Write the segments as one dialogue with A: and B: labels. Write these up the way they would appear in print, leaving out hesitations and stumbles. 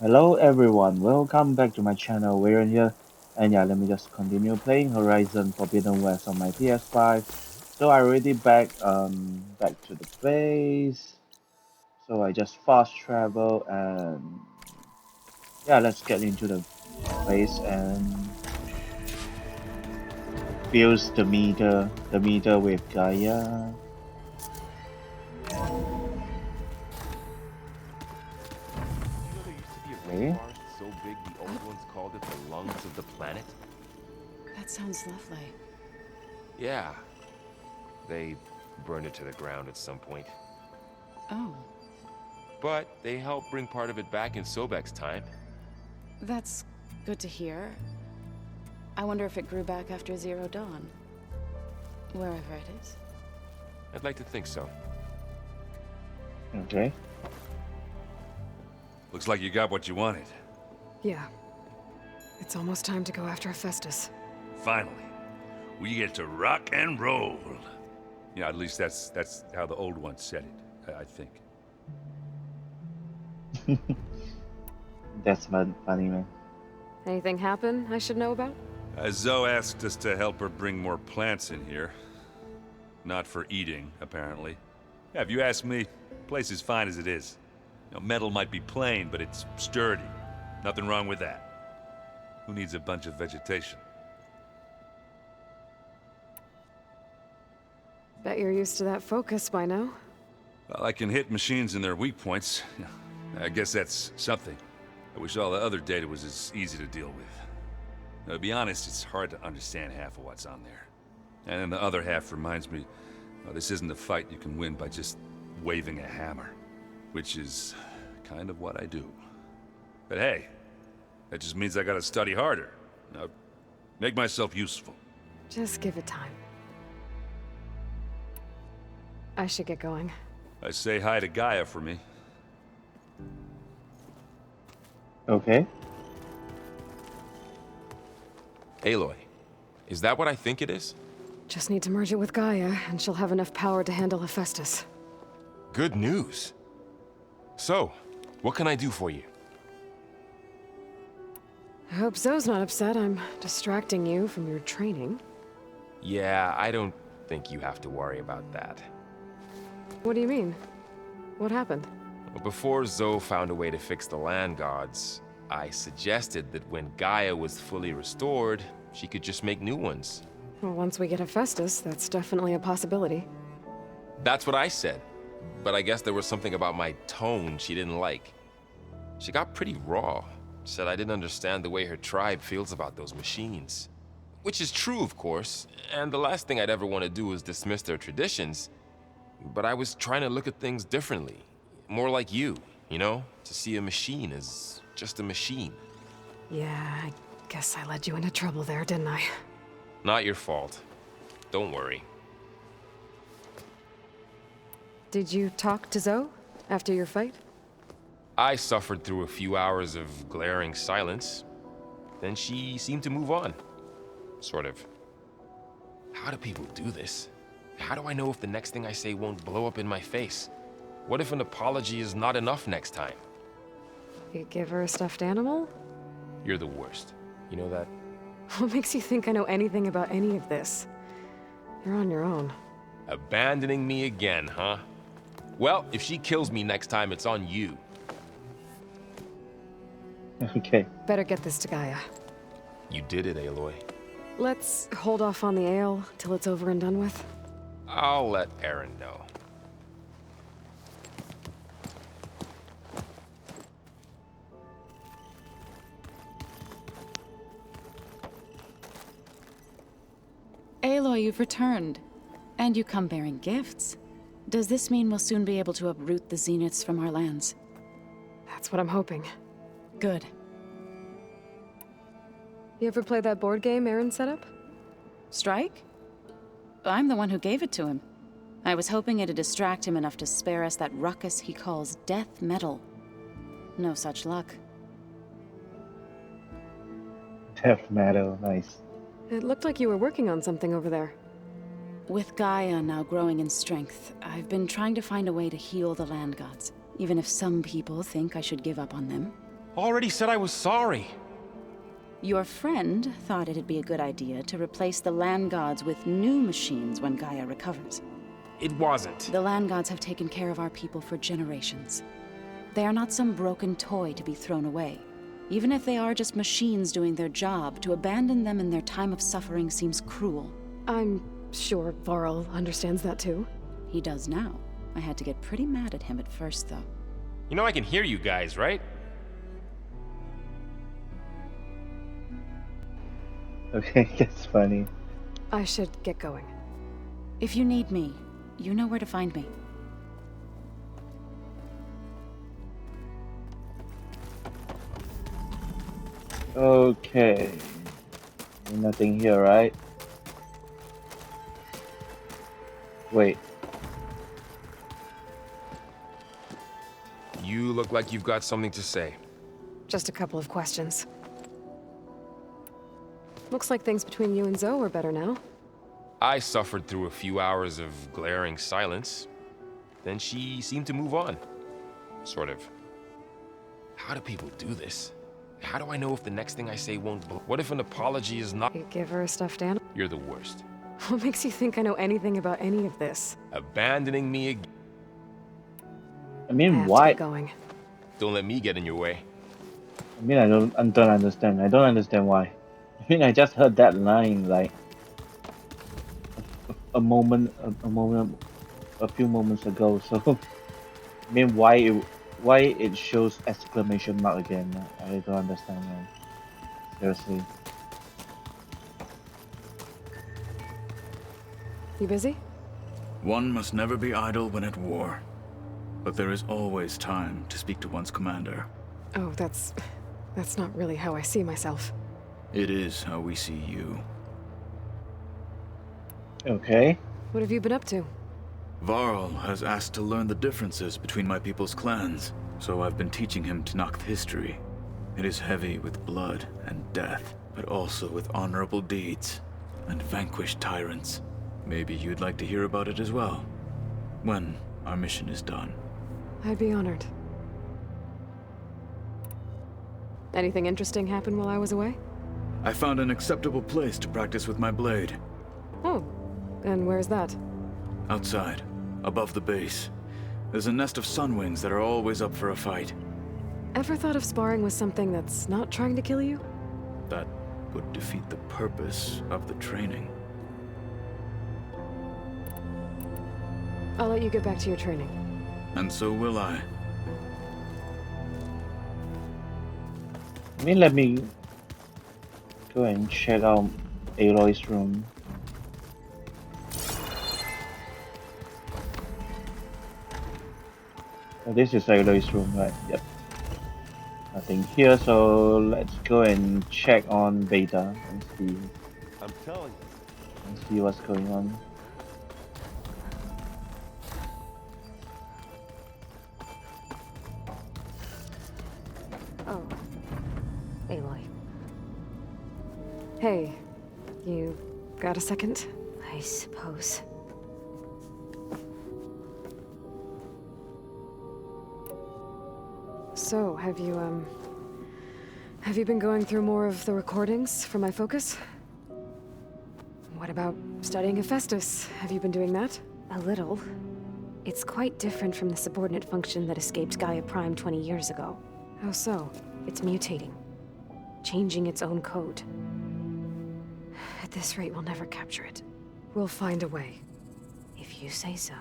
A: Hello everyone, welcome back to my channel. We're in here, and yeah, let me just continue playing Horizon Forbidden West on my PS5. So I already back to the base. So I just fast travel and yeah, let's get into the base and fuse the meter with Gaia.
B: You know there used to be a
A: Okay.
B: rainforest so big the old ones called it the lungs of the planet?
C: That sounds lovely.
B: Yeah. They burned it to the ground at some point.
C: Oh,
B: But they helped bring part of it back in Sobek's time.
C: that's good to hear. I wonder if it grew back after Zero Dawn. Wherever it is.
B: I'd like to think so.
A: Okay.
D: Looks like you got what you wanted.
E: Yeah. It's almost time to go after Hephaestus.
D: Finally. We get to rock and roll. Yeah, at least that's how the old ones said it, I think.
A: That's funny, man.
E: Anything happen I should know about?
D: Zoe asked us to help her bring more plants in here. Not for eating, apparently. Yeah, if you ask me, the place is fine as it is. You know, metal might be plain, but it's sturdy. Nothing wrong with that. Who needs a bunch of vegetation?
E: Bet you're used to that focus by now.
D: Well, I can hit machines in their weak points. Yeah, I guess that's something. I wish all the other data was as easy to deal with. Now, to be honest, it's hard to understand half of what's on there. And then the other half reminds me, well, this isn't a fight you can win by just waving a hammer. Which is kind of what I do. But hey, that just means I gotta study harder. Now, make myself useful.
E: Just give it time. I should get going.
D: I say hi to Gaia for me.
A: Okay.
B: Aloy, is that what I think it is?
E: Just need to merge it with Gaia, and she'll have enough power to handle Hephaestus.
B: Good news. So, what can I do for you?
E: I hope Zoe's not upset I'm distracting you from your training.
B: Yeah, I don't think you have to worry about that.
E: What do you mean? What happened?
B: Before Zoe found a way to fix the land gods, I suggested that when Gaia was fully restored, she could just make new ones.
E: Well, once we get Hephaestus, that's definitely a possibility.
B: That's what I said. But I guess there was something about my tone she didn't like. She got pretty raw. Said I didn't understand the way her tribe feels about those machines. Which is true, of course, and the last thing I'd ever want to do is dismiss their traditions. But I was trying to look at things differently. More like you know? To see a machine as just a machine.
E: Yeah, I guess I led you into trouble there, didn't I?
B: Not your fault. Don't worry.
E: Did you talk to Zoe after your fight?
B: I suffered through a few hours of glaring silence. Then she seemed to move on. Sort of. How do people do this? How do I know if the next thing I say won't blow up in my face? What if an apology is not enough next time?
E: You give her a stuffed animal?
B: You're the worst. You know that?
E: What makes you think I know anything about any of this? You're on your own.
B: Abandoning me again, huh? Well, if she kills me next time, it's on you.
A: Okay.
E: Better get this to Gaia.
B: You did it, Aloy.
E: Let's hold off on the ale till it's over and done with.
B: I'll let Aaron know.
C: Aloy, you've returned. And you come bearing gifts. Does this mean we'll soon be able to uproot the zeniths from our lands?
E: That's what I'm hoping.
C: Good.
E: You ever play that board game Aaron set up?
C: Strike? I'm the one who gave it to him. I was hoping it'd distract him enough to spare us that ruckus he calls death metal. No such luck.
A: Death metal, nice.
E: It looked like you were working on something over there.
C: With Gaia now growing in strength, I've been trying to find a way to heal the land gods, even if some people think I should give up on them.
B: Already said I was sorry.
C: Your friend thought it'd be a good idea to replace the land gods with new machines when Gaia recovers.
B: It wasn't.
C: The land gods have taken care of our people for generations. They are not some broken toy to be thrown away. Even if they are just machines doing their job, to abandon them in their time of suffering seems cruel.
E: I'm sure Varl understands that too.
C: He does now. I had to get pretty mad at him at first, though.
B: You know I can hear you guys, right?
A: Okay, that's funny.
E: I should get going.
C: If you need me, you know where to find me.
A: Okay. Nothing here, right? Wait.
B: You look like you've got something to say.
E: Just a couple of questions. Looks like things between you and Zoe are better now.
B: I suffered through a few hours of glaring silence. Then she seemed to move on. Sort of. How do people do this? How do I know if the next thing I say won't blow? What if an apology is not—
E: You give her a stuffed animal?
B: You're the worst.
E: What makes you think I know anything about any of this?
B: Abandoning me again.
A: I
E: I
A: mean,
E: have to
A: why?
E: get going.
B: Don't let me get in your way.
A: I mean, I don't understand. I don't understand why. I mean, I just heard that line like a few moments ago. So, I mean, why it shows exclamation mark again? I don't understand, man. Seriously.
E: You busy?
F: One must never be idle when at war. But there is always time to speak to one's commander.
E: Oh, that's not really how I see myself.
F: It is how we see you.
A: Okay.
E: What have you been up to?
F: Varl has asked to learn the differences between my people's clans, so I've been teaching him Tenakth history. It is heavy with blood and death, but also with honorable deeds and vanquished tyrants. Maybe you'd like to hear about it as well, when our mission is done.
E: I'd be honored. Anything interesting happen while I was away?
F: I found an acceptable place to practice with my blade.
E: Oh, and where's that?
F: Outside, above the base. There's a nest of sunwings that are always up for a fight.
E: Ever thought of sparring with something that's not trying to kill you?
F: That would defeat the purpose of the training.
E: I'll let you get back to your training.
F: And so will I.
A: I mean, let me go and check out Aloy's room. Oh, this is Aloy's room, right? Yep. Nothing here, so let's go and check on Beta and see.
G: I'm telling you.
A: And see what's going on.
E: Oh. Aloy. Hey, you got a second?
H: I suppose.
E: So, have you been going through more of the recordings for my focus? What about studying Hephaestus? Have you been doing that?
H: A little. It's quite different from the subordinate function that escaped Gaia Prime 20 years ago.
E: How so?
H: It's mutating. Changing its own code. At this rate, we'll never capture it.
E: We'll find a way.
H: If you say so.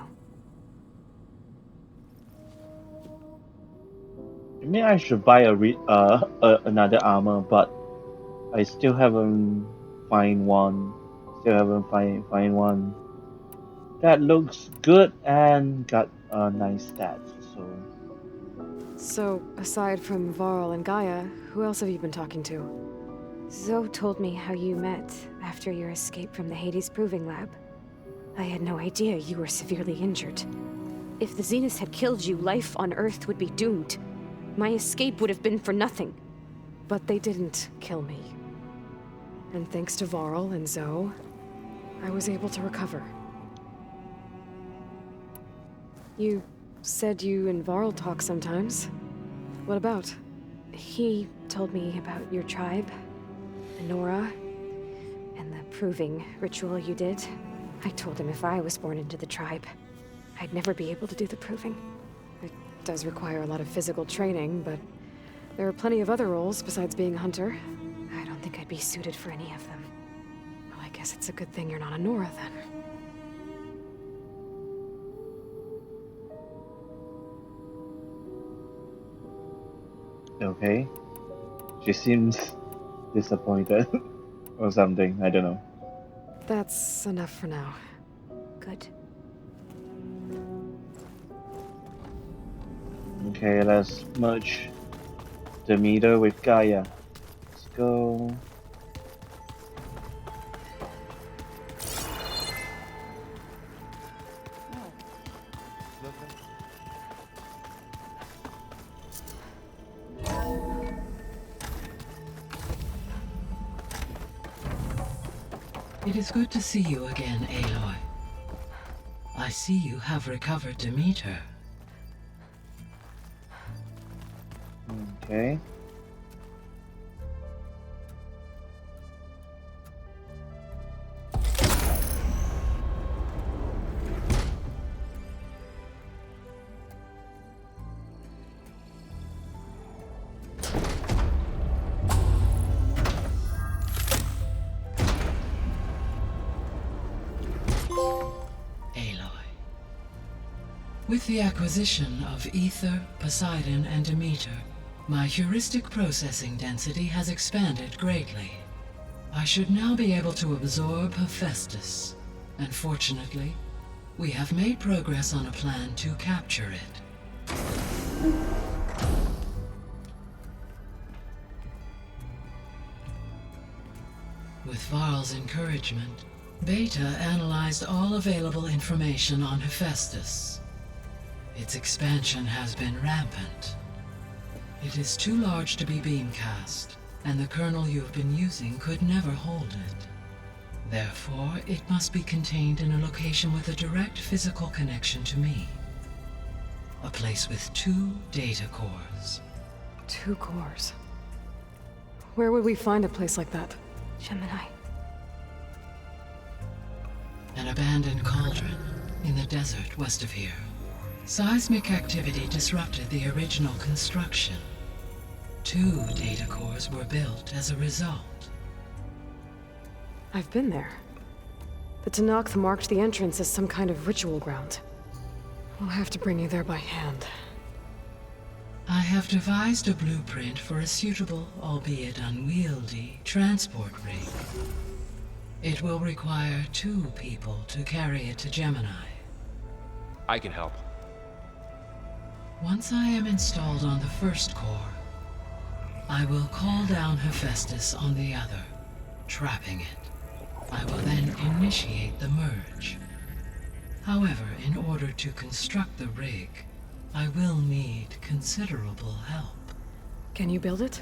A: I mean, I should buy another armor, but I still haven't find one. Still haven't find one that looks good and got nice stats.
E: So, aside from Varl and Gaia, who else have you been talking to?
H: Zoe told me how you met after your escape from the Hades Proving Lab. I had no idea you were severely injured. If the Zeniths had killed you, life on Earth would be doomed. My escape would have been for nothing.
E: But they didn't kill me. And thanks to Varl and Zoe, I was able to recover. You said you and Varl talk sometimes. What about? He told me about your tribe, the Nora, and the proving ritual you did. I told him if I was born into the tribe, I'd never be able to do the proving. It does require a lot of physical training, but there are plenty of other roles besides being a hunter. I don't think I'd be suited for any of them. Well, I guess it's a good thing you're not a Nora, then.
A: Okay. She seems disappointed or something. I don't know.
E: That's enough for now.
H: Good.
A: Okay, let's merge the meter with Gaia. Let's go.
G: It is good to see you again, Aloy. I see you have recovered Demeter.
A: Okay.
G: With the acquisition of Ether, Poseidon, and Demeter, my heuristic processing density has expanded greatly. I should now be able to absorb Hephaestus, and fortunately, we have made progress on a plan to capture it. With Varl's encouragement, Beta analyzed all available information on Hephaestus. Its expansion has been rampant. It is too large to be beamcast, and the kernel you've been using could never hold it. Therefore, it must be contained in a location with a direct physical connection to me. A place with 2 data cores.
E: 2 cores. Where would we find a place like that?
H: Gemini.
G: An abandoned cauldron in the desert west of here. Seismic activity disrupted the original construction. 2 data cores were built as a result.
E: I've been there. The Tenakth marked the entrance as some kind of ritual ground. We'll have to bring you there by hand.
G: I have devised a blueprint for a suitable, albeit unwieldy, transport rig. It will require 2 people to carry it to Gemini.
B: I can help.
G: Once I am installed on the first core, I will call down Hephaestus on the other, trapping it. I will then initiate the merge. However, in order to construct the rig, I will need considerable help.
E: Can you build it?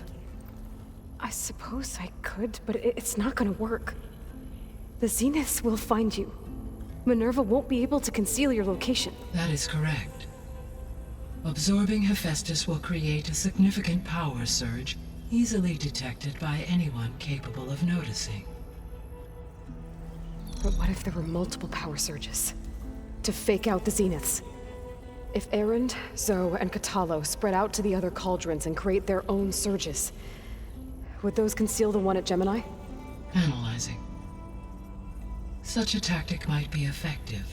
E: I suppose I could, but it's not gonna work. The Zeniths will find you. Minerva won't be able to conceal your location.
G: That is correct. Absorbing Hephaestus will create a significant power surge, easily detected by anyone capable of noticing.
E: But what if there were multiple power surges? To fake out the Zeniths? If Erend, Zoe, and Katalo spread out to the other cauldrons and create their own surges, would those conceal the one at Gemini?
G: Analyzing. Such a tactic might be effective.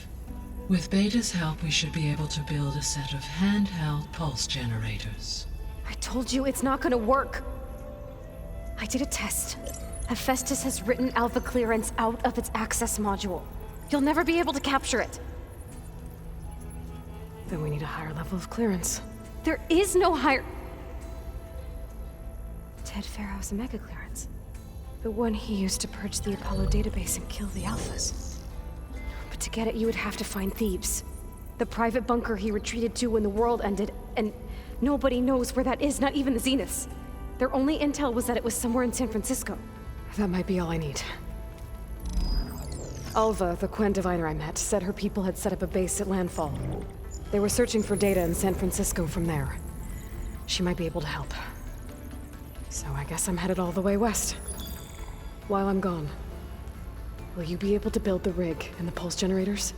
G: With Beta's help, we should be able to build a set of handheld pulse generators.
E: I told you it's not gonna work. I did a test. Hephaestus has written alpha clearance out of its access module. You'll never be able to capture it. Then we need a higher level of clearance. There is no higher...
H: Ted Pharaoh's mega clearance.
E: The one he used to purge the Apollo database and kill the alphas. But to get it, you would have to find Thebes. The private bunker he retreated to when the world ended, and nobody knows where that is, not even the Zeniths. Their only intel was that it was somewhere in San Francisco. That might be all I need. Alva, the Quen diviner I met, said her people had set up a base at landfall. They were searching for data in San Francisco from there. She might be able to help. So I guess I'm headed all the way west. While I'm gone, will you be able to build the rig and the pulse generators?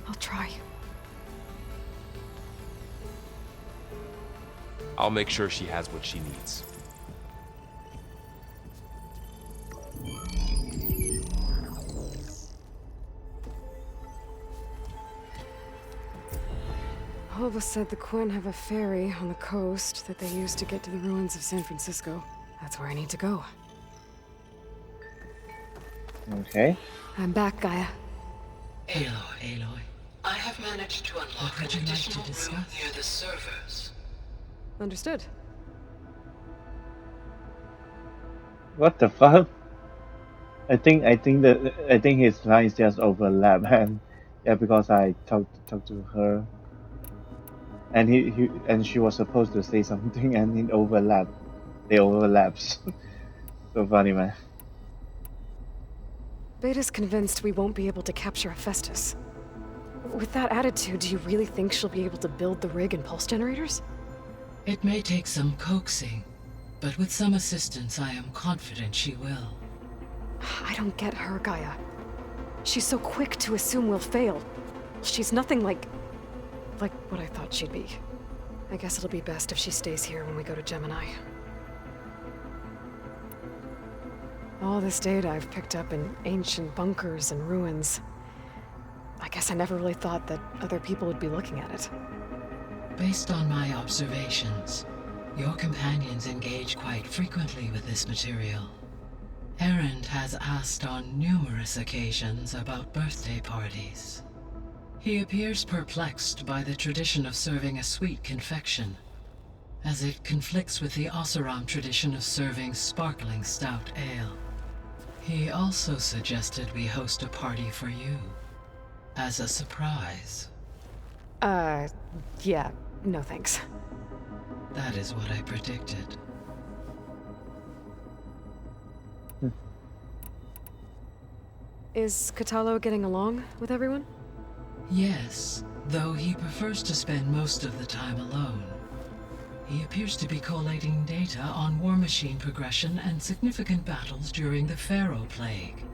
E: I'll try.
B: I'll make sure she has what she needs.
E: All of us said the Quinn have a ferry on the coast that they use to get to the ruins of San Francisco. That's where I need to go.
A: Okay.
E: I'm back, Gaia.
G: Aloy. I have managed to unlock an additional room near the servers.
E: Understood.
A: What the fuck? I think his lines just overlap, and yeah, because I talked to her, and and she was supposed to say something, and it overlapped. They overlaps. So funny, man.
E: Beta's convinced we won't be able to capture Hephaestus. With that attitude, do you really think she'll be able to build the rig and pulse generators?
G: It may take some coaxing, but with some assistance, I am confident she will.
E: I don't get her, Gaia. She's so quick to assume we'll fail. She's nothing like what I thought she'd be. I guess it'll be best if she stays here when we go to Gemini. All this data I've picked up in ancient bunkers and ruins. I guess I never really thought that other people would be looking at it.
G: Based on my observations, your companions engage quite frequently with this material. Erend has asked on numerous occasions about birthday parties. He appears perplexed by the tradition of serving a sweet confection, as it conflicts with the Oseram tradition of serving sparkling stout ale. He also suggested we host a party for you, as a surprise.
E: Yeah, no thanks.
G: That is what I predicted.
E: Is Katalo getting along with everyone?
G: Yes, though he prefers to spend most of the time alone. He appears to be collating data on war machine progression and significant battles during the Pharaoh Plague,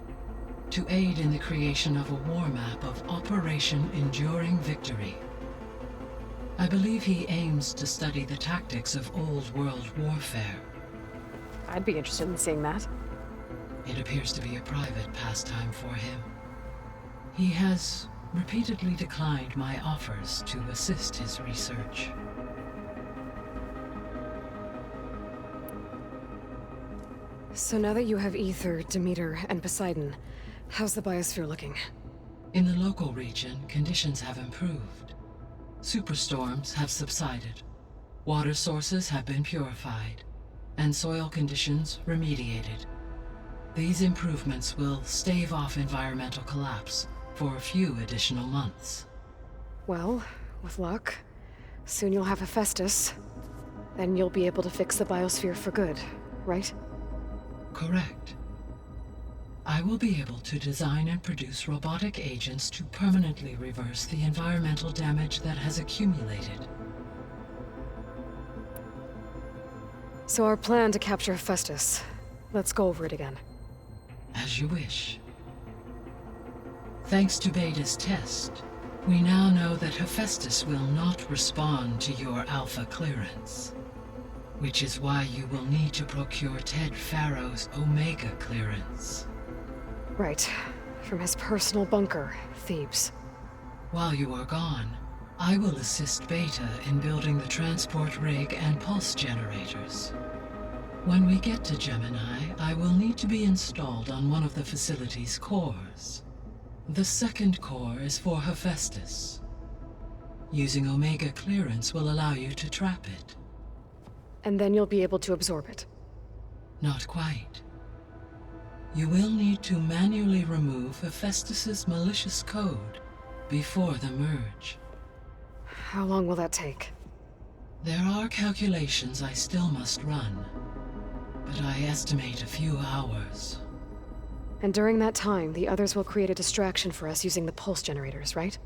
G: to aid in the creation of a war map of Operation Enduring Victory. I believe he aims to study the tactics of Old World warfare.
E: I'd be interested in seeing that.
G: It appears to be a private pastime for him. He has repeatedly declined my offers to assist his research.
E: So now that you have Ether, Demeter, and Poseidon, how's the biosphere looking?
G: In the local region, conditions have improved. Superstorms have subsided. Water sources have been purified, and soil conditions remediated. These improvements will stave off environmental collapse for a few additional months.
E: Well, with luck, soon you'll have Hephaestus. Then you'll be able to fix the biosphere for good, right?
G: Correct. I will be able to design and produce robotic agents to permanently reverse the environmental damage that has accumulated.
E: So our plan to capture Hephaestus. Let's go over it again.
G: As you wish. Thanks to Beta's test, we now know that Hephaestus will not respond to your Alpha clearance. Which is why you will need to procure Ted Pharaoh's Omega clearance.
E: Right. From his personal bunker, Thebes.
G: While you are gone, I will assist Beta in building the transport rig and pulse generators. When we get to Gemini, I will need to be installed on one of the facility's cores. The second core is for Hephaestus. Using Omega clearance will allow you to trap it.
E: And then you'll be able to absorb it.
G: Not quite. You will need to manually remove Hephaestus's malicious code before the merge.
E: How long will that take?
G: There are calculations I still must run, but I estimate a few hours.
E: And during that time, the others will create a distraction for us using the pulse generators, right?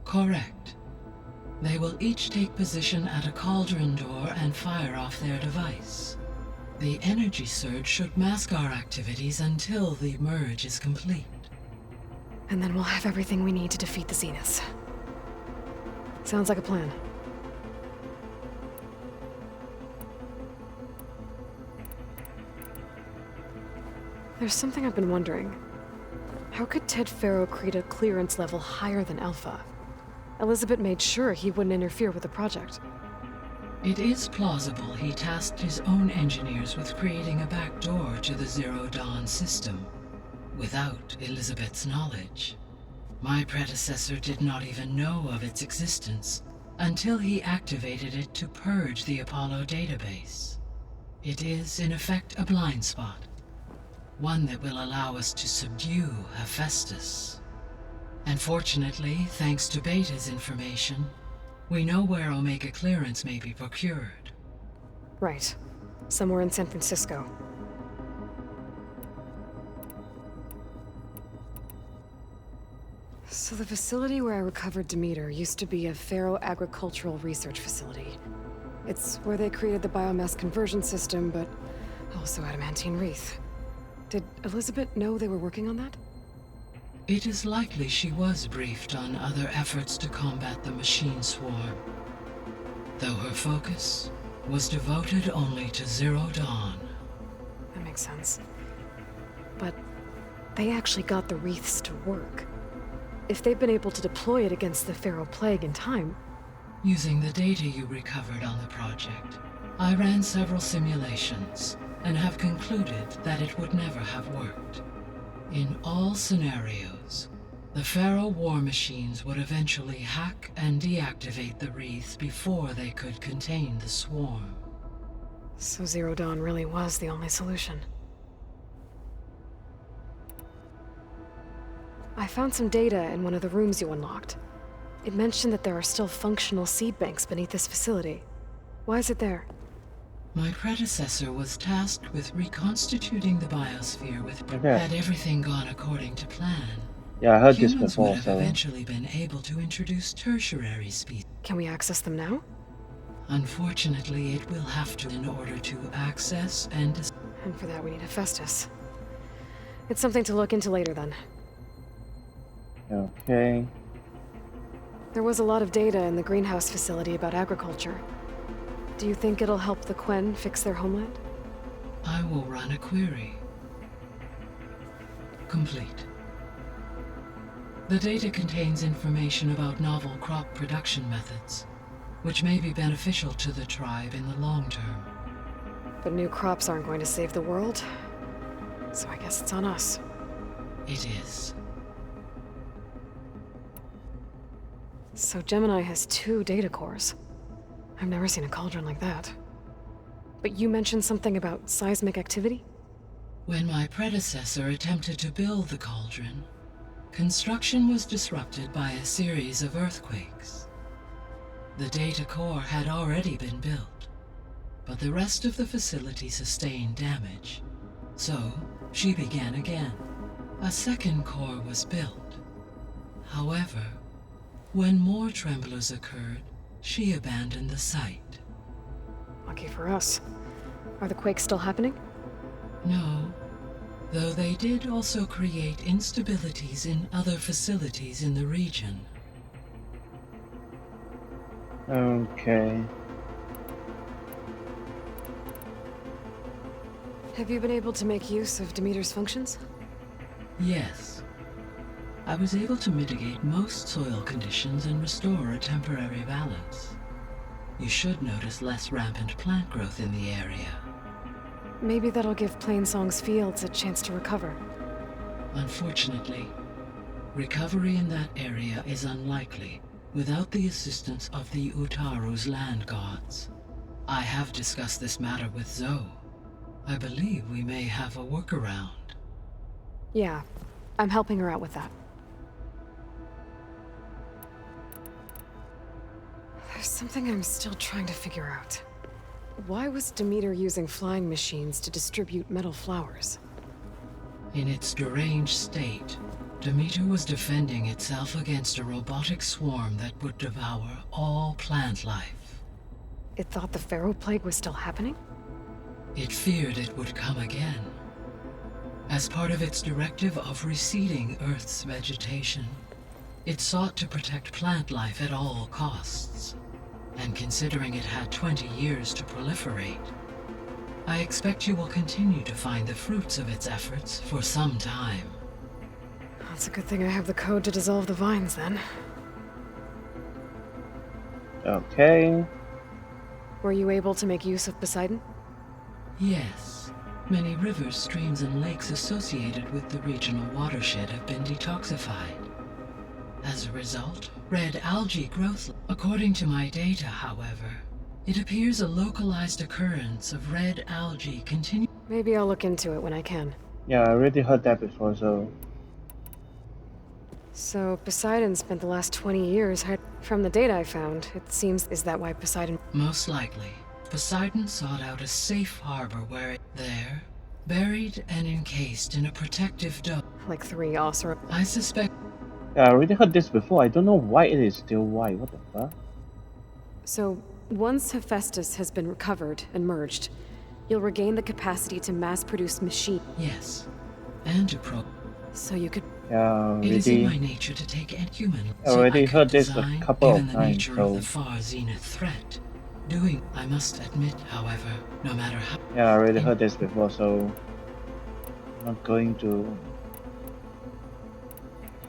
G: Correct. They will each take position at a cauldron door and fire off their device. The energy surge should mask our activities until the merge is complete.
E: And then we'll have everything we need to defeat the Zeniths. Sounds like a plan. There's something I've been wondering. How could Ted Faro create a clearance level higher than Alpha? Elizabeth made sure he wouldn't interfere with the project.
G: It is plausible he tasked his own engineers with creating a backdoor to the Zero Dawn system, without Elizabeth's knowledge. My predecessor did not even know of its existence until he activated it to purge the Apollo database. It is, in effect, a blind spot. One that will allow us to subdue Hephaestus. And fortunately, thanks to Beta's information, we know where Omega clearance may be procured.
E: Right. Somewhere in San Francisco. So the facility where I recovered Demeter used to be a Faro agricultural research facility. It's where they created the biomass conversion system, but also adamantine wreath. Did Elizabeth know they were working on that?
G: It is likely she was briefed on other efforts to combat the machine swarm, though her focus was devoted only to Zero Dawn.
E: That makes sense. But they actually got the wreaths to work. If they've been able to deploy it against the Faro Plague in time...
G: Using the data you recovered on the project, I ran several simulations and have concluded that it would never have worked. In all scenarios, the Faro war machines would eventually hack and deactivate the wreath before they could contain the swarm.
E: So Zero Dawn really was the only solution. I found some data in one of the rooms you unlocked. It mentioned that there are still functional seed banks beneath this facility. Why is it there?
G: My predecessor was tasked with reconstituting the biosphere with...
A: Okay.
G: Had everything gone according to plan,
A: Yeah, I heard this
G: humans
A: before,
G: would have
A: so...
G: eventually been able to introduce tertiary species.
E: Can we access them now?
G: Unfortunately, it will have to in order to access and...
E: And for that we need Hephaestus. It's something to look into later then.
A: Okay.
E: There was a lot of data in the greenhouse facility about agriculture. Do you think it'll help the Quen fix their homeland?
G: I will run a query. Complete. The data contains information about novel crop production methods, which may be beneficial to the tribe in the long term.
E: But new crops aren't going to save the world, so I guess it's on us.
G: It is.
E: So Gemini has 2 data cores. I've never seen a cauldron like that. But you mentioned something about seismic activity?
G: When my predecessor attempted to build the cauldron, construction was disrupted by a series of earthquakes. The data core had already been built, but the rest of the facility sustained damage. So, she began again. A second core was built. However, when more tremblers occurred, she abandoned the site.
E: Lucky for us. Are the quakes still happening?
G: No, though they did also create instabilities in other facilities in the region.
A: Okay.
E: Have you been able to make use of Demeter's functions?
G: Yes. I was able to mitigate most soil conditions and restore a temporary balance. You should notice less rampant plant growth in the area.
E: Maybe that'll give Plainsong's fields a chance to recover.
G: Unfortunately, recovery in that area is unlikely without the assistance of the Utaru's land gods. I have discussed this matter with Zoe. I believe we may have a workaround.
E: Yeah, I'm helping her out with that. There's something I'm still trying to figure out. Why was Demeter using flying machines to distribute metal flowers?
G: In its deranged state, Demeter was defending itself against a robotic swarm that would devour all plant life.
E: It thought the Faro Plague was still happening?
G: It feared it would come again. As part of its directive of receding Earth's vegetation, it sought to protect plant life at all costs. And considering it had 20 years to proliferate, I expect you will continue to find the fruits of its efforts for some time.
E: That's a good thing I have the code to dissolve the vines, then.
A: Okay.
E: Were you able to make use of Poseidon?
G: Yes. Many rivers, streams, and lakes associated with the regional watershed have been detoxified. As a result, red algae growth. According to my data, however, it appears a localized occurrence of red algae continue.
E: Maybe I'll look into it when I can.
A: Yeah, I already heard that before, so...
E: So, Poseidon spent the last 20 years from the data I found, it seems, is that why Poseidon...
G: Most likely, Poseidon sought out a safe harbor where there, buried and encased in a protective dome.
E: Like 3 Osir...
G: I suspect...
A: Yeah, I already heard this before. I don't know why it is still white. What the fuck?
E: So, once Hephaestus has been recovered and merged, you'll regain the capacity to mass-produce machine.
G: Yes. And to probe.
E: So you could...
A: Yeah,
G: It is in my
A: already...
G: nature to take a human.
A: I already
G: I could
A: heard this a
G: design,
A: couple
G: given
A: of
G: the
A: times,
G: nature
A: so...
G: of the far zenith threat. I must admit, however, no matter how...
A: Yeah, I already heard this before, so... I'm not going to...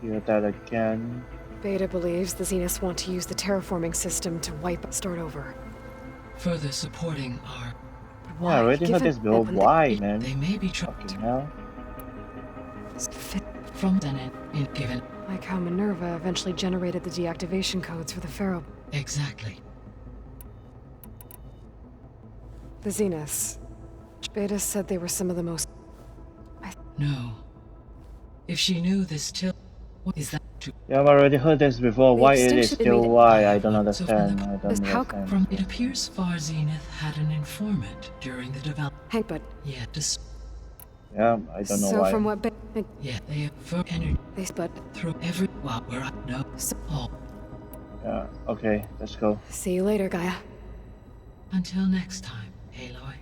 A: hear that again.
E: Beta believes the Zeniths want to use the terraforming system to start over.
G: Further supporting our...
A: Yeah, I already heard this before. Why, man?
G: They may be trying
A: Fucking
G: to
A: hell.
E: Fit
G: from then in given...
E: like how Minerva eventually generated the deactivation codes for the Pharaoh.
G: Exactly.
E: The Zeniths. Beta said they were some of the most...
G: No. If she knew this till... What is that to...
A: Yeah, I've already heard this before. Why it is
E: extinction
A: still
E: immediate-
A: why? I don't
G: So from
A: understand.
G: the-
A: I don't
E: how-
A: understand.
G: From it appears Far Zenith had an informant during the development.
E: Hank, but...
G: Yet,
A: Yeah, I don't know
E: so
A: why.
E: from what
G: yeah, they have for energy
E: but...
G: through every where I know all.
A: Yeah, okay, let's go.
E: See you later, Gaia.
G: Until next time, Aloy.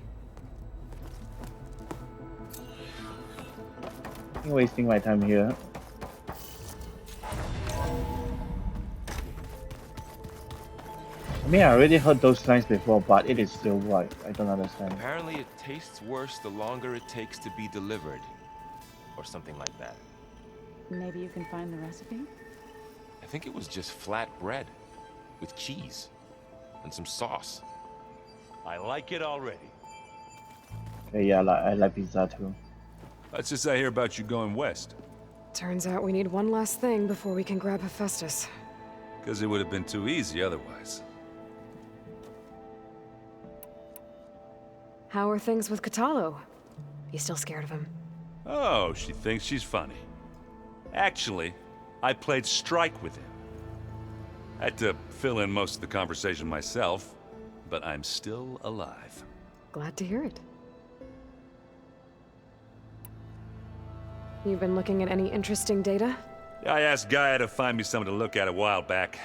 A: I'm wasting my time here. I mean, I already heard those lines before, but it is still white. I don't understand.
B: Apparently it tastes worse the longer it takes to be delivered. Or something like that.
C: Maybe you can find the recipe?
B: I think it was just flat bread. With cheese. And some sauce.
I: I like it already.
A: Okay, yeah, I like pizza too.
D: Let's just I hear about you going west.
E: Turns out we need one last thing before we can grab Hephaestus.
D: Because it would have been too easy otherwise.
E: How are things with Katalo? You still scared of him?
D: Oh, she thinks she's funny. Actually, I played strike with him. I had to fill in most of the conversation myself, but I'm still alive.
E: Glad to hear it. You've been looking at any interesting data?
D: I asked Gaia to find me something to look at a while back,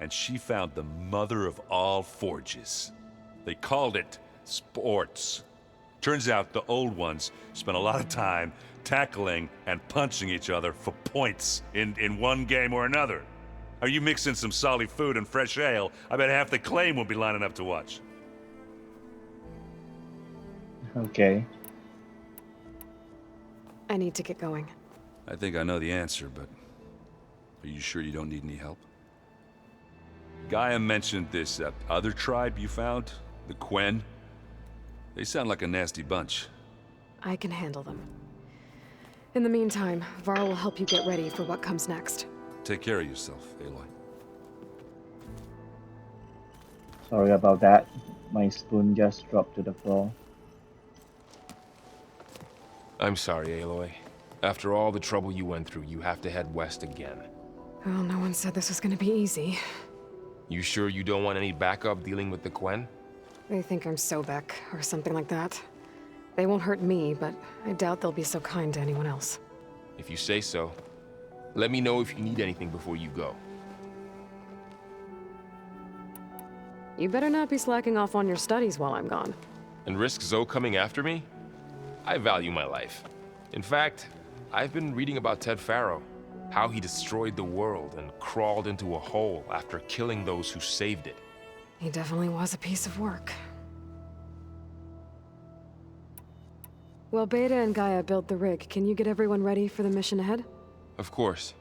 D: and she found the mother of all forges. They called it sports. Turns out the old ones spent a lot of time tackling and punching each other for points in one game or another. Are you mixing some solid food and fresh ale? I bet half the claim will be lining up to watch.
A: Okay.
E: I need to get going.
D: I think I know the answer, but are you sure you don't need any help? Gaia mentioned this other tribe you found, the Quen. They sound like a nasty bunch.
E: I can handle them. In the meantime, Varl will help you get ready for what comes next.
D: Take care of yourself, Aloy.
A: Sorry about that. My spoon just dropped to the floor.
B: I'm sorry, Aloy. After all the trouble you went through, you have to head west again.
E: Well, no one said this was gonna be easy.
B: You sure you don't want any backup dealing with the Quen?
E: They think I'm Sobek, or something like that. They won't hurt me, but I doubt they'll be so kind to anyone else.
B: If you say so. Let me know if you need anything before you go.
E: You better not be slacking off on your studies while I'm gone.
B: And risk Zoe coming after me? I value my life. In fact, I've been reading about Ted Faro, how he destroyed the world and crawled into a hole after killing those who saved it.
E: He definitely was a piece of work. Well, Beta and Gaia built the rig. Can you get everyone ready for the mission ahead?
B: Of course.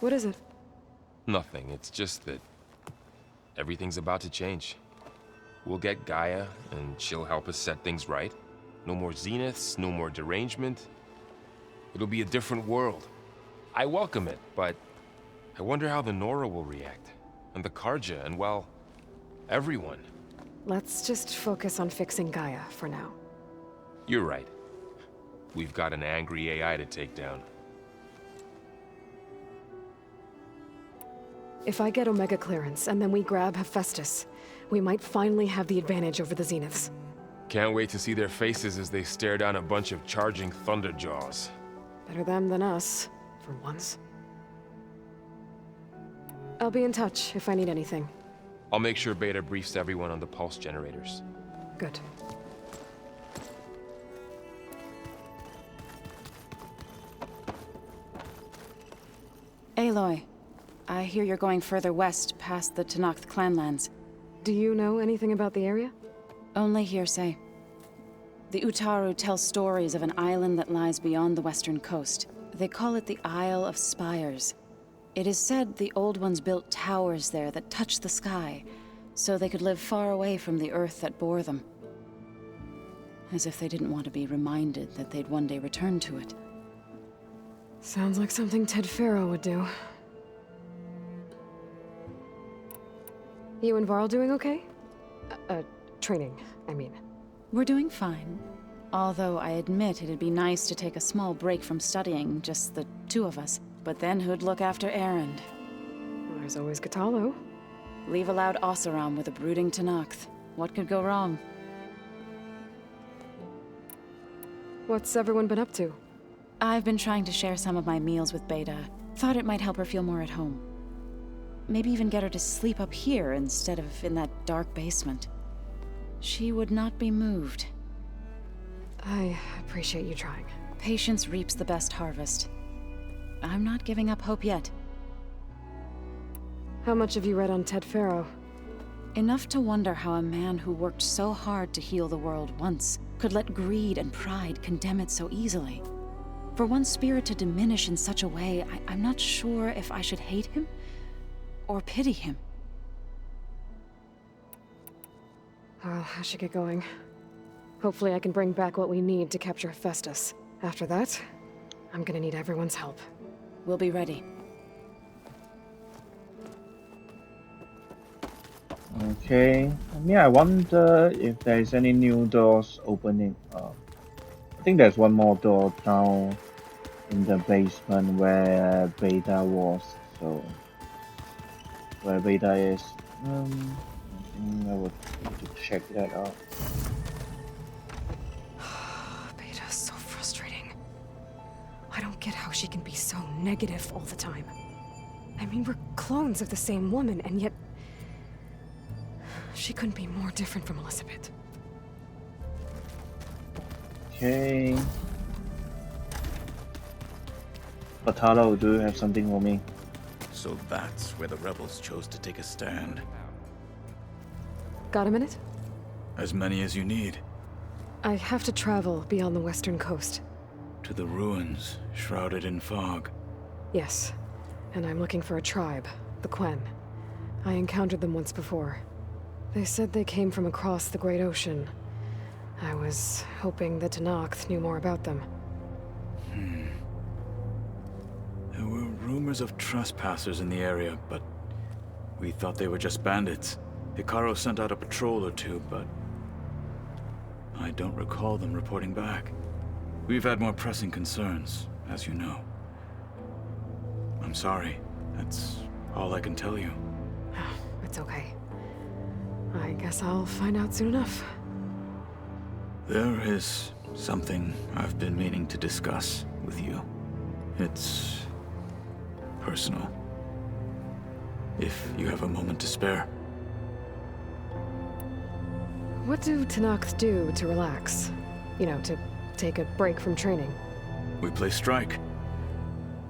E: What is it?
B: Nothing. It's just that everything's about to change. We'll get Gaia, and she'll help us set things right. No more zeniths, no more derangement. It'll be a different world. I welcome it, but I wonder how the Nora will react. And the Karja, and well, everyone.
E: Let's just focus on fixing Gaia for now.
B: You're right. We've got an angry AI to take down.
E: If I get Omega clearance, and then we grab Hephaestus, we might finally have the advantage over the Zeniths.
B: Can't wait to see their faces as they stare down a bunch of charging Thunderjaws.
E: Better them than us, for once. I'll be in touch if I need anything.
B: I'll make sure Beta briefs everyone on the pulse generators.
E: Good.
C: Aloy, I hear you're going further west past the Tenakth clanlands.
E: Do you know anything about the area?
C: Only hearsay. The Utaru tell stories of an island that lies beyond the western coast. They call it the Isle of Spires. It is said the Old Ones built towers there that touch the sky, so they could live far away from the earth that bore them. As if they didn't want to be reminded that they'd one day return to it.
E: Sounds like something Ted Faro would do. You and Varl doing okay? Training, I mean.
C: We're doing fine. Although I admit it'd be nice to take a small break from studying, just the two of us. But then who'd look after Erend?
E: There's always Katalo.
C: Leave a loud Oseram with a brooding Tenakth. What could go wrong?
E: What's everyone been up to?
C: I've been trying to share some of my meals with Beta. Thought it might help her feel more at home. Maybe even get her to sleep up here instead of in that dark basement. She would not be moved.
E: I appreciate you trying.
C: Patience reaps the best harvest. I'm not giving up hope yet.
E: How much have you read on Ted Faro?
C: Enough to wonder how a man who worked so hard to heal the world once could let greed and pride condemn it so easily. For one's spirit to diminish in such a way, I'm not sure if I should hate him or pity him.
E: Well, I should get going. Hopefully I can bring back what we need to capture Hephaestus. After that, I'm gonna need everyone's help.
C: We'll be ready.
A: Okay. I wonder if there's any new doors opening up. I think there's one more door down in the basement where Beta was. So, where Beta is. I think I would need to check that out.
E: Beta's so frustrating. I don't get how she can be so negative all the time. I mean, we're clones of the same woman, and yet she couldn't be more different from Elizabeth.
A: Okay. Patalo, do you have something for me?
F: So that's where the rebels chose to take a stand.
E: Got a minute?
F: As many as you need.
E: I have to travel beyond the western coast.
F: To the ruins, shrouded in fog.
E: Yes, and I'm looking for a tribe, the Quen. I encountered them once before. They said they came from across the Great Ocean. I was hoping the Tenakth knew more about them.
F: There were rumors of trespassers in the area, but we thought they were just bandits. Hikaru sent out a patrol or two, but I don't recall them reporting back. We've had more pressing concerns, as you know. I'm sorry. That's all I can tell you.
E: It's okay. I guess I'll find out soon enough.
F: There is something I've been meaning to discuss with you. It's personal. If you have a moment to spare.
E: What do Tenakth do to relax? You know, to take a break from training?
F: We play strike.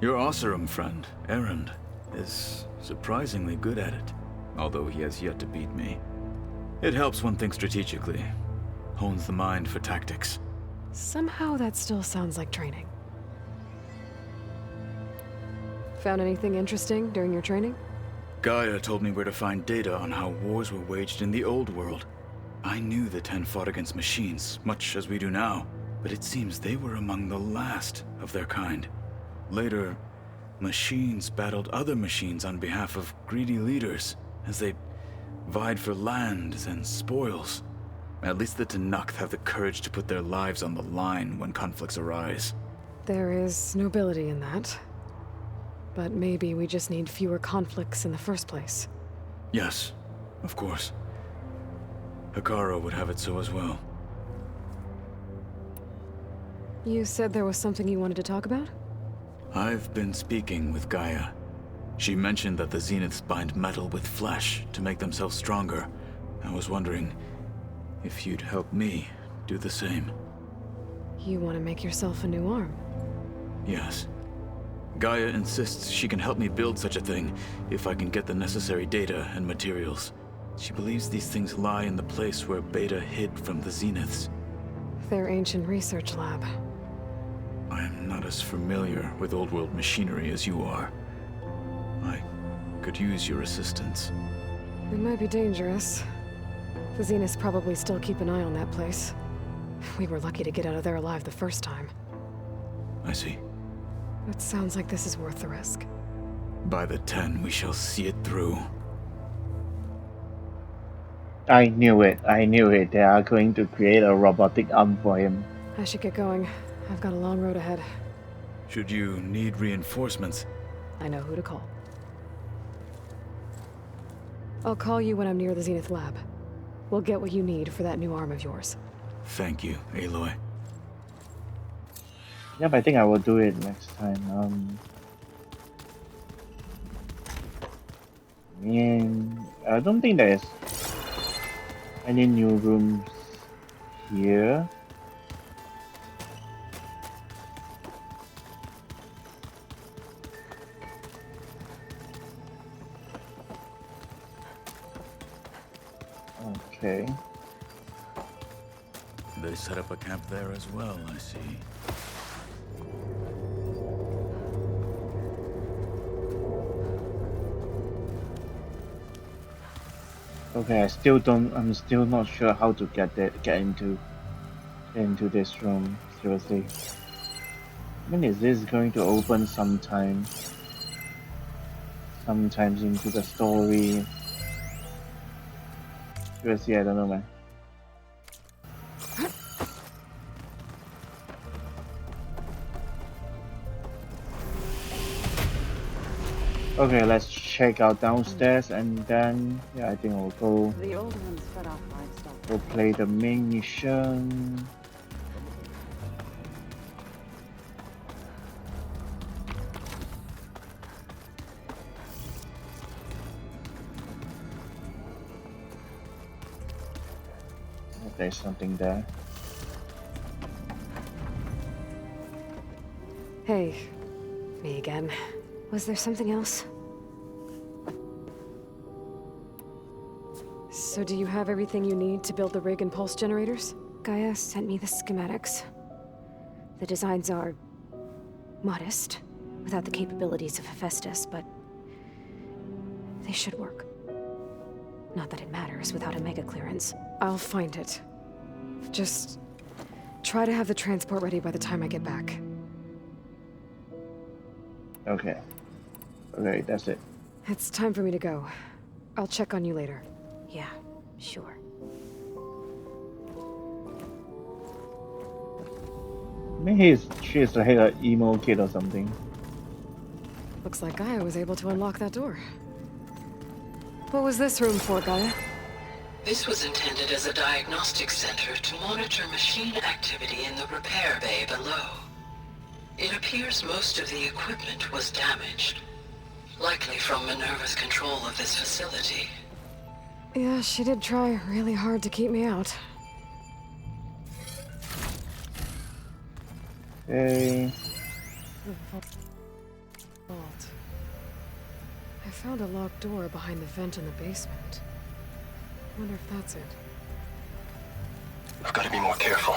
F: Your Oseram friend, Erend, is surprisingly good at it, although he has yet to beat me. It helps one think strategically, hones the mind for tactics.
E: Somehow that still sounds like training. Found anything interesting during your training?
F: Gaia told me where to find data on how wars were waged in the old world. I knew the Ten fought against machines, much as we do now, but it seems they were among the last of their kind. Later, machines battled other machines on behalf of greedy leaders, as they vied for lands and spoils. At least the Tenakth have the courage to put their lives on the line when conflicts arise.
E: There is nobility in that. But maybe we just need fewer conflicts in the first place.
F: Yes, of course. Hikaru would have it so as well.
E: You said there was something you wanted to talk about?
F: I've been speaking with Gaia. She mentioned that the Zeniths bind metal with flesh to make themselves stronger. I was wondering if you'd help me do the same.
E: You want to make yourself a new arm?
F: Yes. Gaia insists she can help me build such a thing if I can get the necessary data and materials. She believes these things lie in the place where Beta hid from the Zeniths.
E: Their ancient research lab.
F: I am not as familiar with old world machinery as you are. I could use your assistance.
E: It might be dangerous. The Zeniths probably still keep an eye on that place. We were lucky to get out of there alive the first time.
F: I see.
E: It sounds like this is worth the risk.
F: By the 10, we shall see it through.
A: I knew it. I knew it. They are going to create a robotic arm for him.
E: I should get going. I've got a long road ahead.
F: Should you need reinforcements,
E: I know who to call. I'll call you when I'm near the Zenith lab. We'll get what you need for that new arm of yours.
F: thank you, Aloy.
A: Yep, I think I will do it next time. And I don't think there is any new rooms here. Okay.
F: They set up a camp there as well, I see.
A: Okay, I'm still not sure how to get into this room, seriously. When is this going to open sometimes into the story? Seriously, I don't know, man. Okay, let's check out downstairs and then yeah, I think we'll go.
C: The old ones fed off livestock.
A: We'll play the main mission. There's something there.
E: Hey, me again. Was there something else? So do you have everything you need to build the rig and pulse generators? Gaia sent me the schematics. The designs are modest, without the capabilities of Hephaestus, but they should work. Not that it matters without a mega clearance. I'll find it. Just try to have the transport ready by the time I get back.
A: Okay. Okay, that's it.
E: It's time for me to go. I'll check on you later.
H: Yeah, sure.
A: Maybe she's like an emo kid or something.
E: Looks like Gaia was able to unlock that door. What was this room for, Gaia?
G: This was intended as a diagnostic center to monitor machine activity in the repair bay below. It appears most of the equipment was damaged, likely from Minerva's control of this facility.
E: Yeah, she did try really hard to keep me out.
A: Okay.
E: The vault. I found a locked door behind the vent in the basement. I wonder if that's it.
J: I've got to be more careful.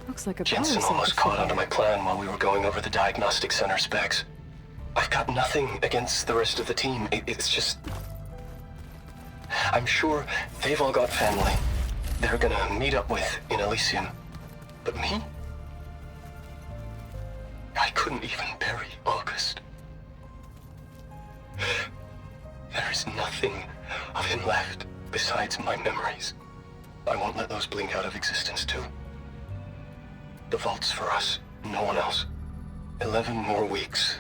E: Looks like a
J: Jensen
E: power
J: almost
E: socket
J: caught
E: figure.
J: onto my plan while we were going over the diagnostic center specs. I've got nothing against the rest of the team. It's just... I'm sure they've all got family they're gonna meet up with in Elysium. But me? I couldn't even bury August. There is nothing of him left besides my memories. I won't let those blink out of existence too. The vault's for us, no one else. 11 more weeks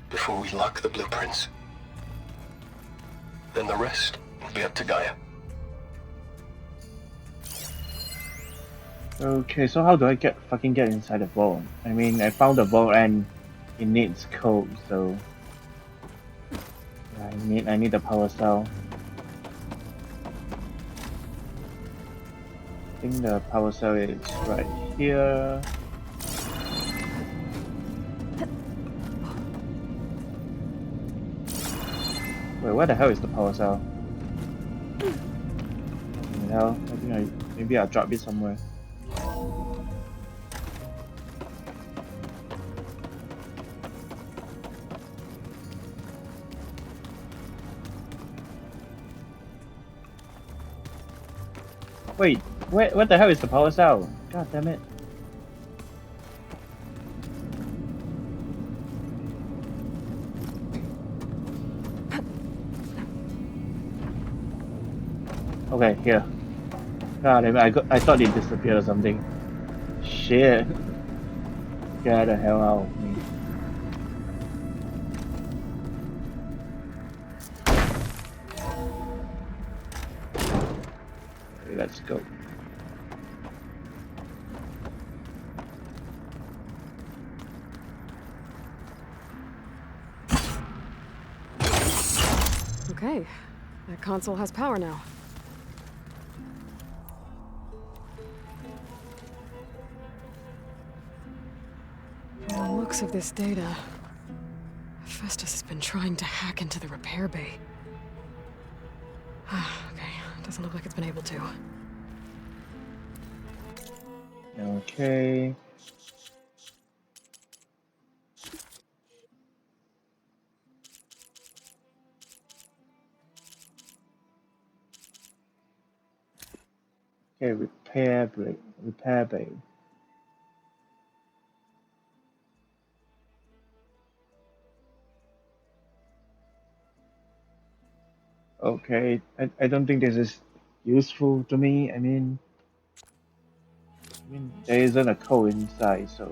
J: before we lock the blueprints. Then the rest will be up to Gaia.
A: Okay, so how do I get inside the vault? I mean, I found the vault and it needs code, so I need a power cell. I think the power cell is right here. Wait, where the hell is the power cell? What the hell? I think maybe I dropped it somewhere. Wait, what the hell is the power cell? God damn it. Okay, here. God damn it, I thought it disappeared or something. Shit. Get the hell out of me. Okay, let's go.
E: Okay, that console has power now. From the looks of this data, Hephaestus has been trying to hack into the repair bay. Okay, doesn't look like it's been able to.
A: Okay. Okay, repair bay. Okay, I don't think this is useful to me. I mean there isn't a code inside, so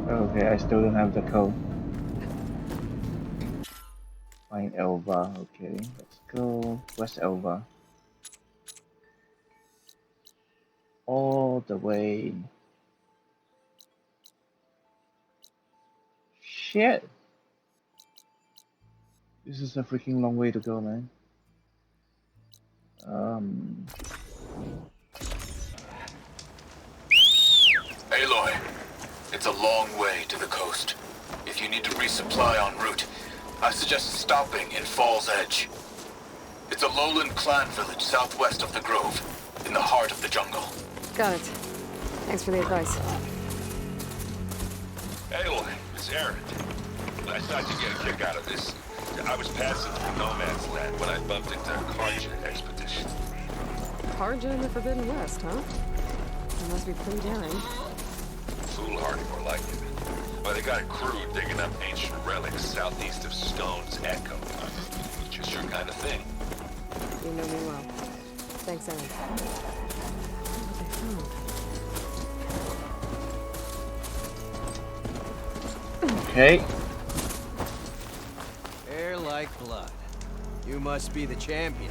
A: okay, I still don't have the code. Find Elva, okay, let's go. Where's Elva? All the way. Shit! This is a freaking long way to go, man.
F: Aloy, it's a long way to the coast. If you need to resupply en route, I suggest stopping in Fall's Edge. It's a lowland clan village southwest of the Grove, in the heart of the jungle.
E: Got it. Thanks for the advice.
D: Aloy, it's Aaron. I thought you'd get a kick out of this. I was passing through No Man's Land when I bumped into a Karja expedition.
E: Karja in the Forbidden West, huh? That must be pretty daring.
D: Foolhardy, more like it. But they got a crew digging up ancient relics southeast of Stone's Echo. Which is your kind of thing.
E: You know me well. Thanks, Aaron. What they found?
A: Okay.
K: Air like blood. You must be the champion.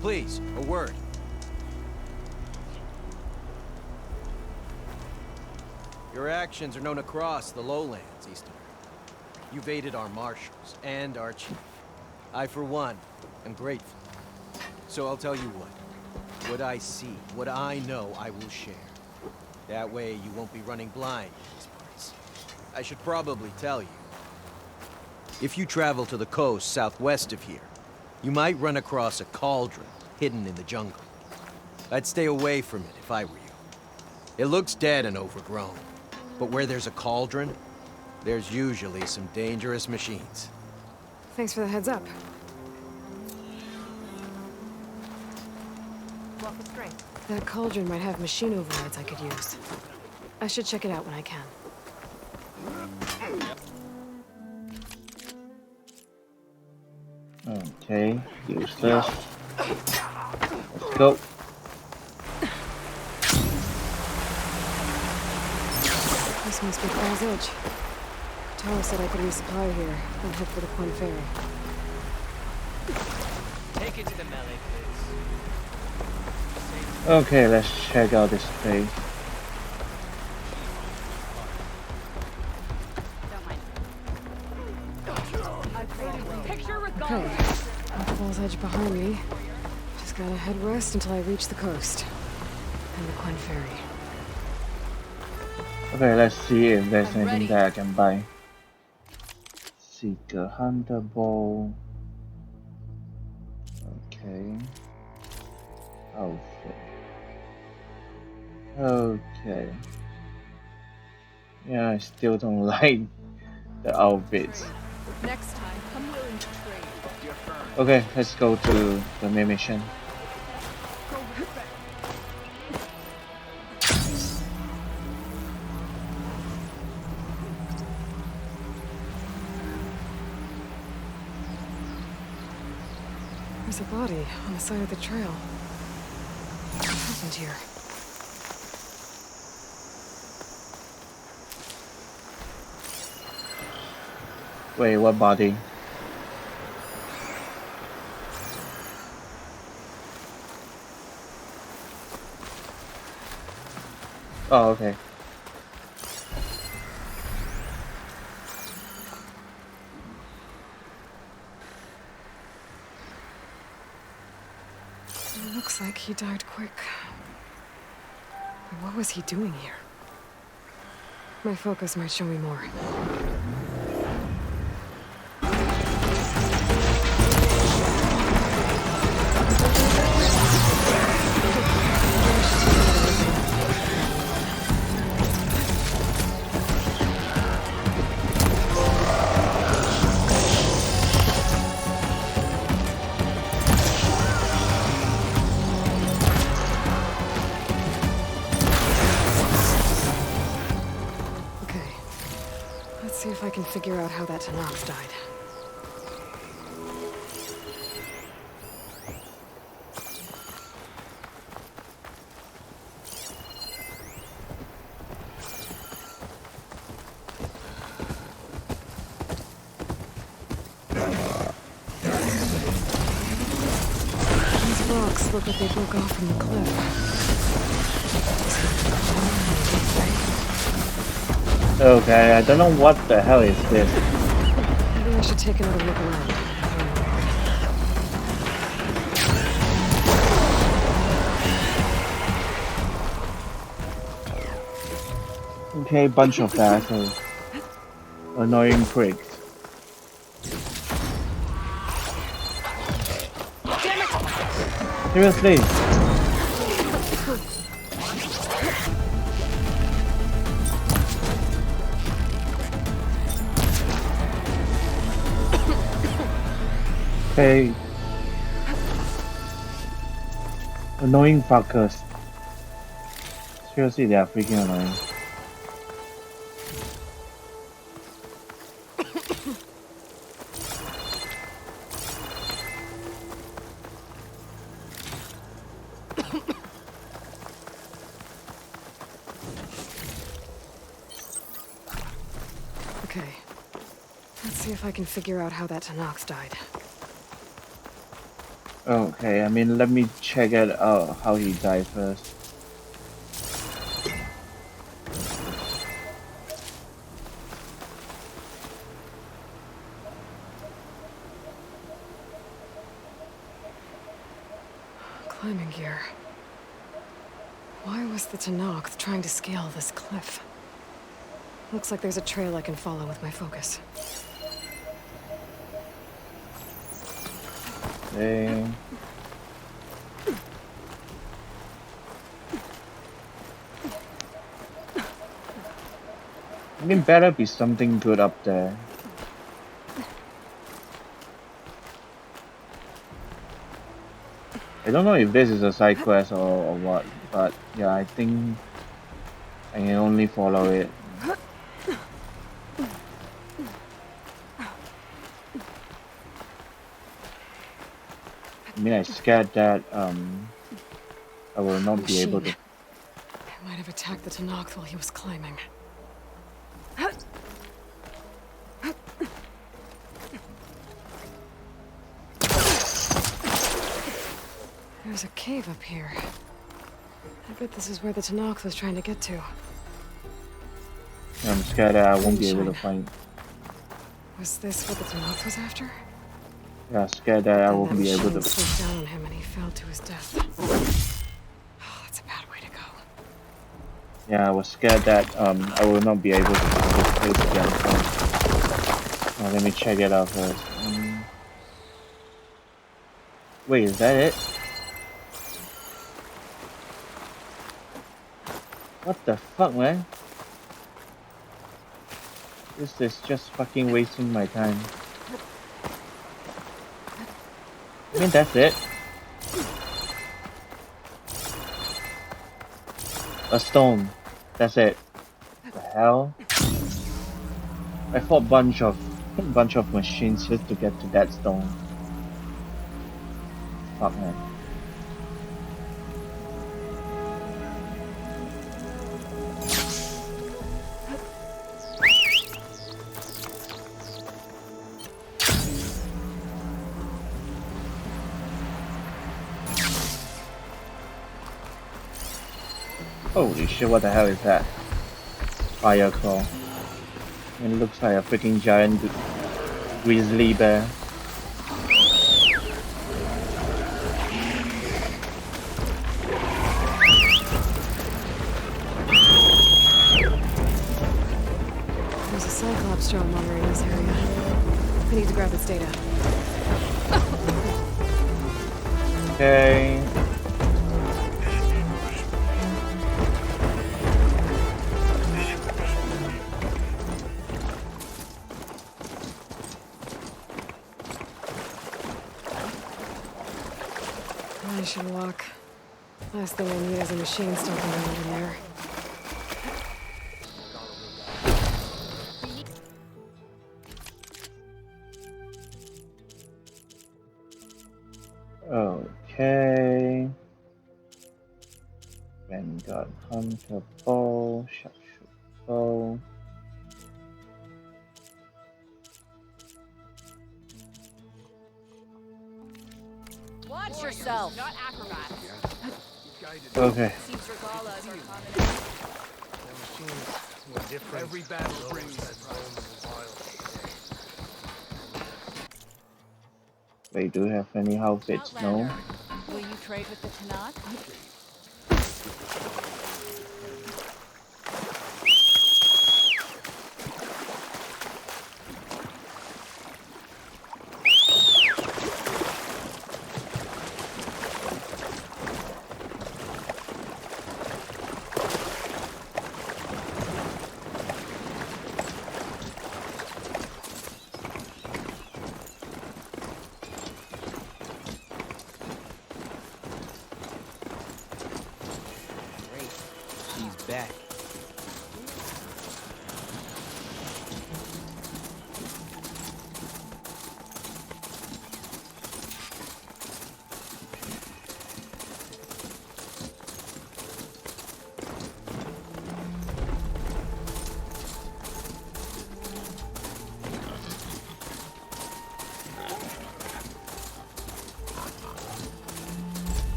K: Please, a word. Your actions are known across the lowlands, Easterner. You've aided our marshals and our chief. I, for one, am grateful. So I'll tell you what. What I see, what I know, I will share. That way you won't be running blind in these parts. I should probably tell you. If you travel to the coast southwest of here, you might run across a cauldron hidden in the jungle. I'd stay away from it if I were you. It looks dead and overgrown, but where there's a cauldron, there's usually some dangerous machines.
E: Thanks for the heads up. That cauldron might have machine overrides I could use. I should check it out when I can.
A: Okay, use this. Let's go.
E: This must be Falls Edge. Taro said I could resupply here, then head for the Point Ferry.
K: Take it to the melee, please.
A: Okay, let's check out this place.
E: Okay, Falls Edge behind me. Just gotta head west until I reach the coast. And the Point Ferry.
A: Okay, let's see if there's anything that I can buy. Seeker Hunter Bow. Okay. Outfit. Okay. Yeah, I still don't like the outfits.
L: Next time, I'm willing to trade.
A: Okay, let's go to the main mission.
E: There's a body on the side of the trail. What happened here?
A: Wait, what body? Oh, okay.
E: It looks like he died quick. What was he doing here? My focus might show me more. See if I can figure out how that Tanox died. These rocks look like they broke off from the cliff.
A: Okay, I don't know what the hell is this.
E: Maybe I should take another look around.
A: Okay, bunch of assholes. Annoying pricks. Seriously? Hey, annoying fuckers. Seriously, they are freaking annoying.
E: Okay, Let's see if I can figure out how that Tanakh died.
A: Okay, I mean, let me check it out how he died first.
E: Climbing gear. Why was the Tanakh trying to scale this cliff? Looks like there's a trail I can follow with my focus.
A: Okay. I mean, better be something good up there. I don't know if this is a side quest or what, but yeah, I think I can only follow it. I mean, I'm scared that I will not be able to.
E: I might have attacked the Tanakh while he was climbing. There's a cave up here. I bet this is where the Tanakh was trying to get to.
A: I'm scared that I won't be able to find.
E: Was this what the Tanakh was after?
A: Yeah, scared that I won't be able to.
E: Swooped down on him and he fell to his death. Oh, that's a bad way to go.
A: Yeah, I was scared that I will not be able to find this place again. So, let me check it out first. Wait, is that it? What the fuck, man? This is just fucking wasting my time. I mean, that's it. A stone. That's it. The hell? I fought bunch of machines just to get to that stone. Fuck, man. Holy shit, what the hell is that? Fire claw. It looks like a freaking giant grizzly bear.
E: There's a Cyclops drone wandering in this area. I need to grab its data.
A: Okay.
E: I should walk. Last thing I need is a machine stomping around in there.
A: Okay. Vanguard Hunter Bow, Sharpshoot Bow.
L: Watch yourself. Not acrobats.
A: Okay.
L: Seems regalas are common.
J: Every battle brings
A: They do have any outfits? No.
L: Will you trade with the Tanakh?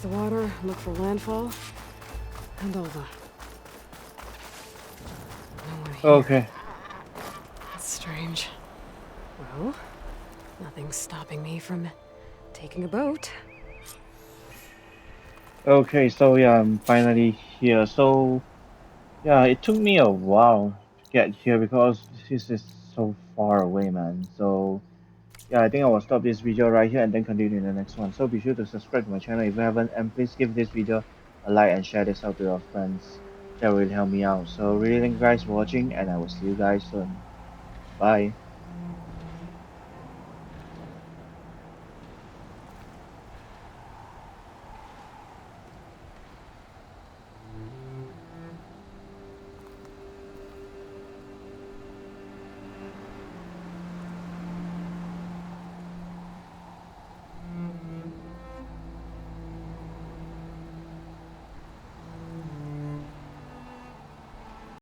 E: test the water, look for landfall, and all that. No one here.
A: Okay.
E: That's strange. Well, nothing's stopping me from taking a boat.
A: Okay, so yeah, I'm finally here. So yeah, it took me a while to get here because this is so far away, man. So yeah, I think I will stop this video right here and then continue in the next one. So be sure to subscribe to my channel if you haven't, and please give this video a like and share this out to your friends. That will really help me out. So really thank you guys for watching, and I will see you guys soon. Bye.